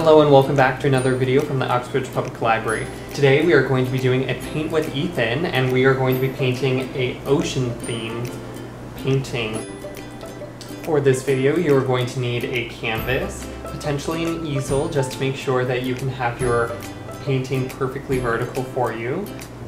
Hello and welcome back to another video from the Oxford Public Library. Today we are going to be doing a Paint with Ethan, and we are going to be painting a ocean themed painting. For this video you are going to need a canvas, potentially an easel just to make sure that you can have your painting perfectly vertical for you,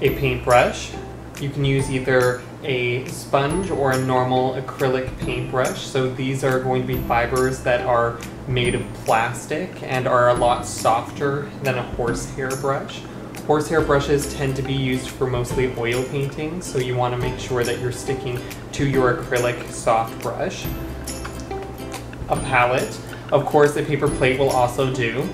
a paintbrush. You can use either a sponge or a normal acrylic paintbrush. So these are going to be fibers that are made of plastic and are a lot softer than a horsehair brush. Horsehair brushes tend to be used for mostly oil painting, so you want to make sure that you're sticking to your acrylic soft brush. A palette, of course a paper plate will also do,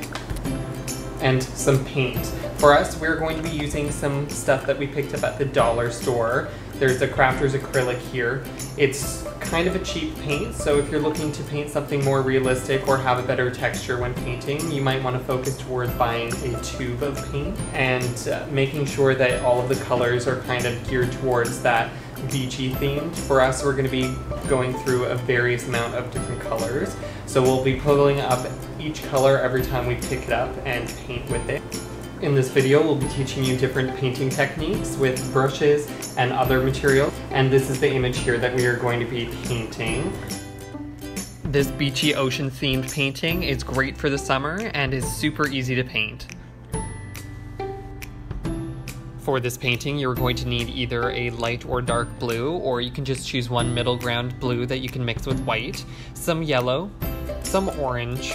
and some paint. For us, we're going to be using some stuff that we picked up at the dollar store. There's a Crafter's Acrylic here. It's kind of a cheap paint, so if you're looking to paint something more realistic or have a better texture when painting, you might want to focus towards buying a tube of paint and making sure that all of the colors are kind of geared towards that beachy themed. For us, we're going to be going through a various amount of different colors, so we'll be pulling up each color every time we pick it up and paint with it. In this video, we'll be teaching you different painting techniques with brushes and other materials, and this is the image here that we are going to be painting. This beachy ocean themed painting is great for the summer and is super easy to paint. For this painting, you're going to need either a light or dark blue, or you can just choose one middle ground blue that you can mix with white, some yellow, some orange,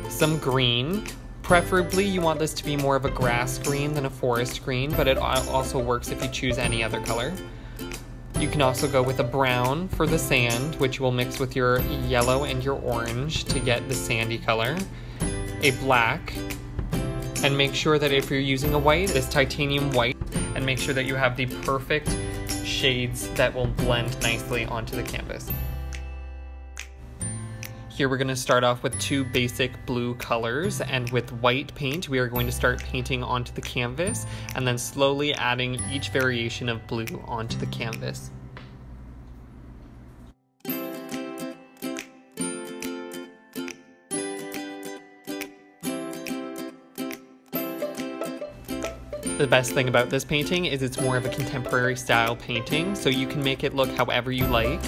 some green. Preferably, you want this to be more of a grass green than a forest green, but it also works if you choose any other color. You can also go with a brown for the sand, which will mix with your yellow and your orange to get the sandy color. A black, and make sure that if you're using a white, this titanium white, and make sure that you have the perfect shades that will blend nicely onto the canvas. Here we're going to start off with two basic blue colors, and with white paint we are going to start painting onto the canvas and then slowly adding each variation of blue onto the canvas. The best thing about this painting is it's more of a contemporary style painting, so you can make it look however you like.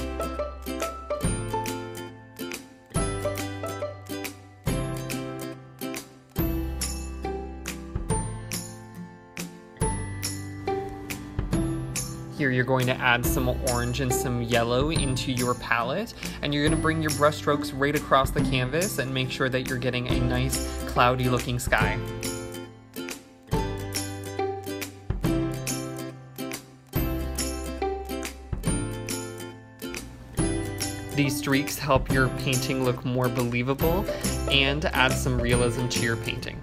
Here you're going to add some orange and some yellow into your palette, and you're going to bring your brush strokes right across the canvas and make sure that you're getting a nice cloudy looking sky. These streaks help your painting look more believable and add some realism to your painting.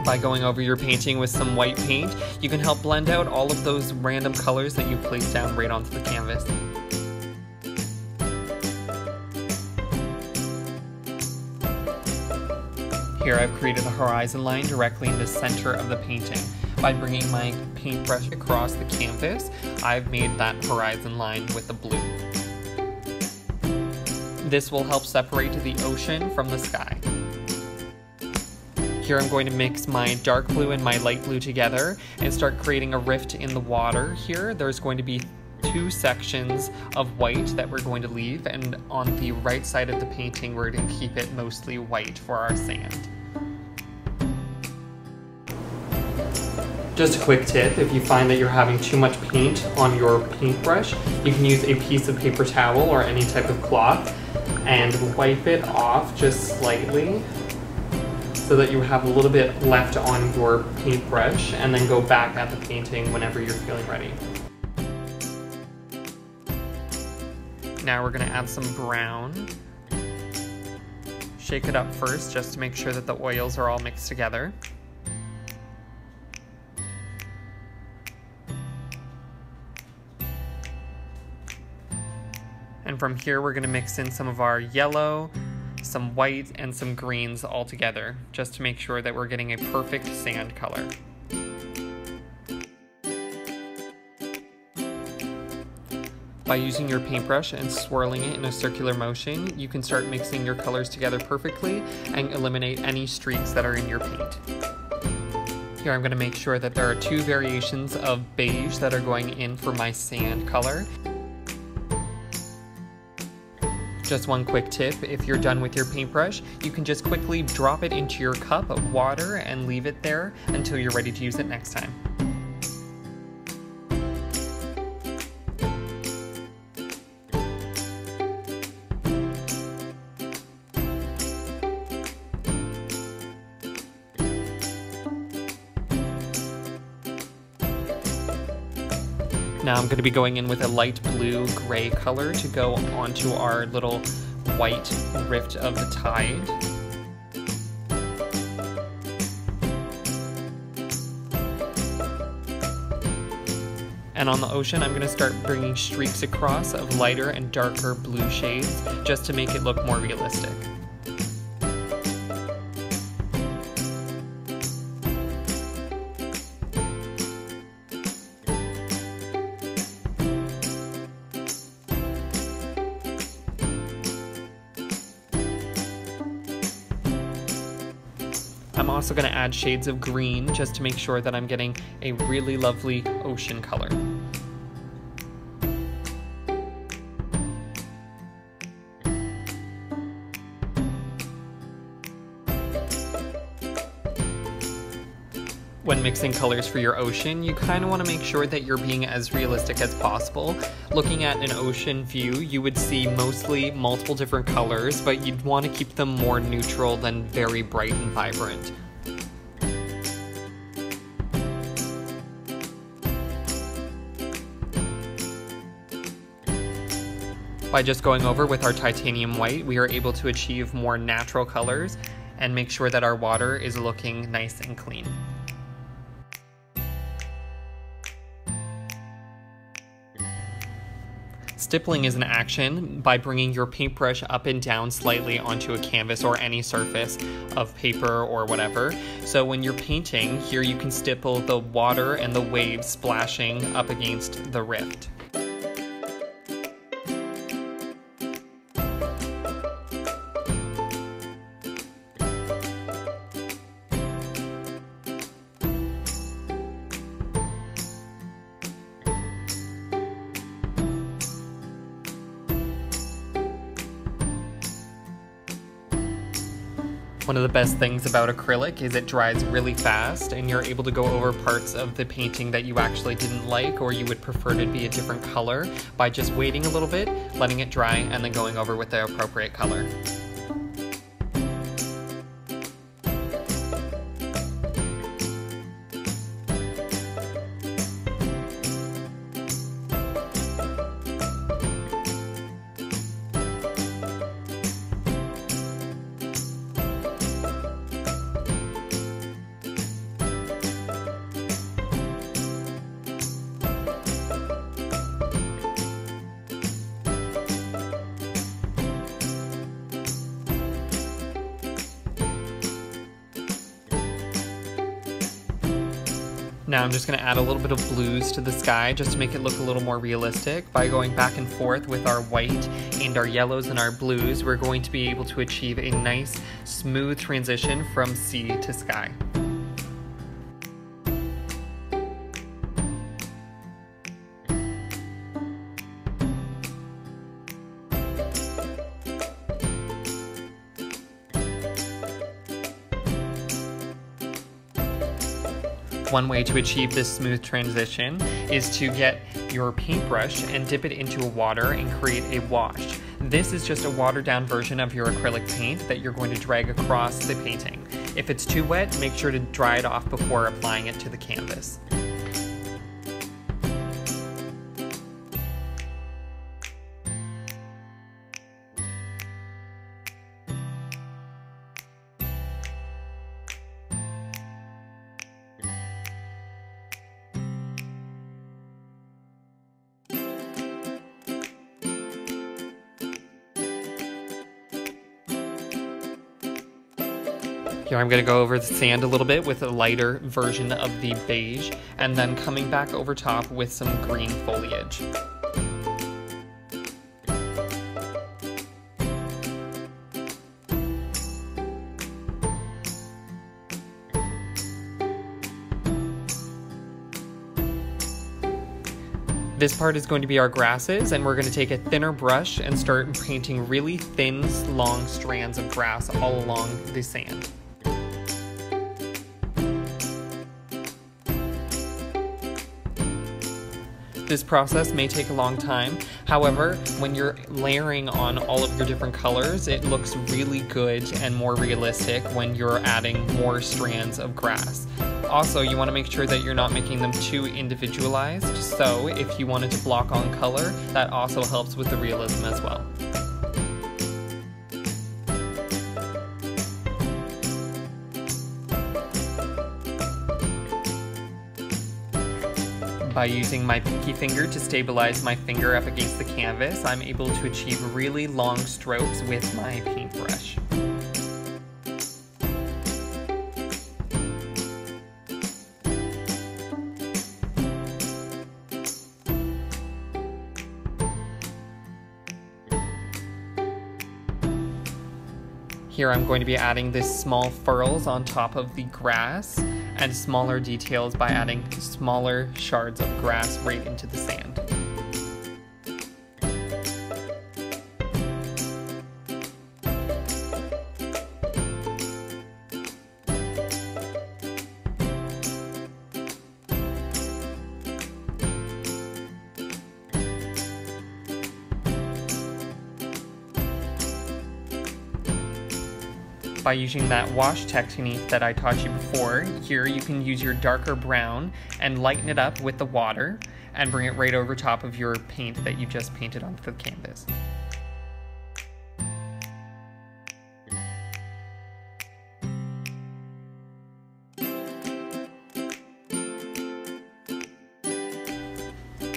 By going over your painting with some white paint, you can help blend out all of those random colors that you place down right onto the canvas. Here I've created a horizon line directly in the center of the painting. By bringing my paintbrush across the canvas, I've made that horizon line with the blue. This will help separate the ocean from the sky. Here I'm going to mix my dark blue and my light blue together and start creating a rift in the water here. There's going to be two sections of white that we're going to leave, and on the right side of the painting we're going to keep it mostly white for our sand. Just a quick tip, if you find that you're having too much paint on your paintbrush, you can use a piece of paper towel or any type of cloth and wipe it off just slightly, so that you have a little bit left on your paintbrush, and then go back at the painting whenever you're feeling ready. Now we're going to add some brown. Shake it up first just to make sure that the oils are all mixed together. And from here we're going to mix in some of our yellow, some white, and some greens all together, just to make sure that we're getting a perfect sand color. By using your paintbrush and swirling it in a circular motion, you can start mixing your colors together perfectly and eliminate any streaks that are in your paint. Here I'm going to make sure that there are 2 variations of beige that are going in for my sand color. Just one quick tip, if you're done with your paintbrush, you can just quickly drop it into your cup of water and leave it there until you're ready to use it next time. Now I'm going to be going in with a light blue-gray color to go onto our little white rift of the tide. And on the ocean, I'm going to start bringing streaks across of lighter and darker blue shades just to make it look more realistic. I'm also going to add shades of green just to make sure that I'm getting a really lovely ocean color. When mixing colors for your ocean, you kind of want to make sure that you're being as realistic as possible. Looking at an ocean view, you would see mostly multiple different colors, but you'd want to keep them more neutral than very bright and vibrant. By just going over with our titanium white, we are able to achieve more natural colors and make sure that our water is looking nice and clean. Stippling is an action by bringing your paintbrush up and down slightly onto a canvas or any surface of paper or whatever. So when you're painting, here you can stipple the water and the waves splashing up against the rift. One of the best things about acrylic is it dries really fast and you're able to go over parts of the painting that you actually didn't like or you would prefer to be a different color by just waiting a little bit, letting it dry, and then going over with the appropriate color. Now I'm just going to add a little bit of blues to the sky just to make it look a little more realistic. By going back and forth with our white and our yellows and our blues, we're going to be able to achieve a nice, smooth transition from sea to sky. One way to achieve this smooth transition is to get your paintbrush and dip it into water and create a wash. This is just a watered down version of your acrylic paint that you're going to drag across the painting. If it's too wet, make sure to dry it off before applying it to the canvas. Here I'm going to go over the sand a little bit with a lighter version of the beige, and then coming back over top with some green foliage. This part is going to be our grasses, and we're going to take a thinner brush and start painting really thin, long strands of grass all along the sand. This process may take a long time. However, when you're layering on all of your different colors, it looks really good and more realistic when you're adding more strands of grass. Also, you want to make sure that you're not making them too individualized, so if you wanted to block on color, that also helps with the realism as well. By using my pinky finger to stabilize my finger up against the canvas, I'm able to achieve really long strokes with my paintbrush. Here I'm going to be adding this small furls on top of the grass and smaller details by adding smaller shards of grass right into the sand. By using that wash technique that I taught you before, here you can use your darker brown and lighten it up with the water and bring it right over top of your paint that you just painted onto the canvas.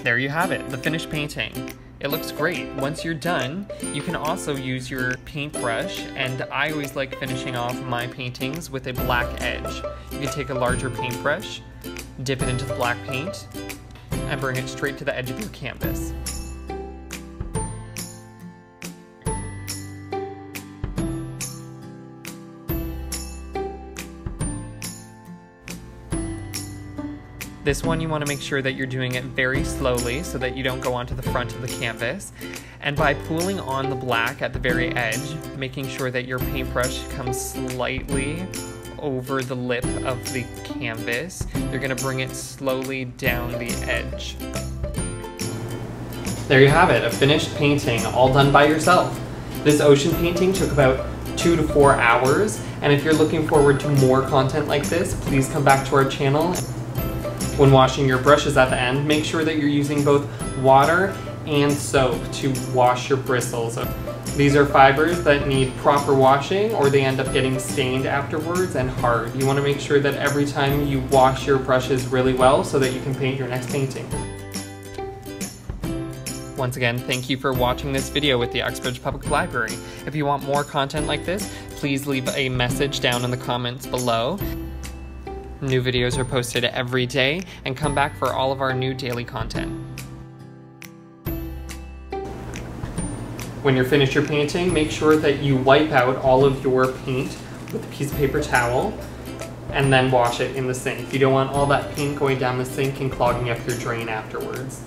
There you have it, the finished painting. It looks great. Once you're done, you can also use your paintbrush, and I always like finishing off my paintings with a black edge. You can take a larger paintbrush, dip it into the black paint, and bring it straight to the edge of your canvas. This one you want to make sure that you're doing it very slowly so that you don't go onto the front of the canvas. And by pooling on the black at the very edge, making sure that your paintbrush comes slightly over the lip of the canvas, you're going to bring it slowly down the edge. There you have it, a finished painting, all done by yourself. This ocean painting took about 2 to 4 hours, and if you're looking forward to more content like this, please come back to our channel. When washing your brushes at the end, make sure that you're using both water and soap to wash your bristles. These are fibers that need proper washing or they end up getting stained afterwards and hard. You want to make sure that every time you wash your brushes really well so that you can paint your next painting. Once again, thank you for watching this video with the Uxbridge Public Library. If you want more content like this, please leave a message down in the comments below. New videos are posted every day, and come back for all of our new daily content. When you're finished your painting, make sure that you wipe out all of your paint with a piece of paper towel and then wash it in the sink. You don't want all that paint going down the sink and clogging up your drain afterwards.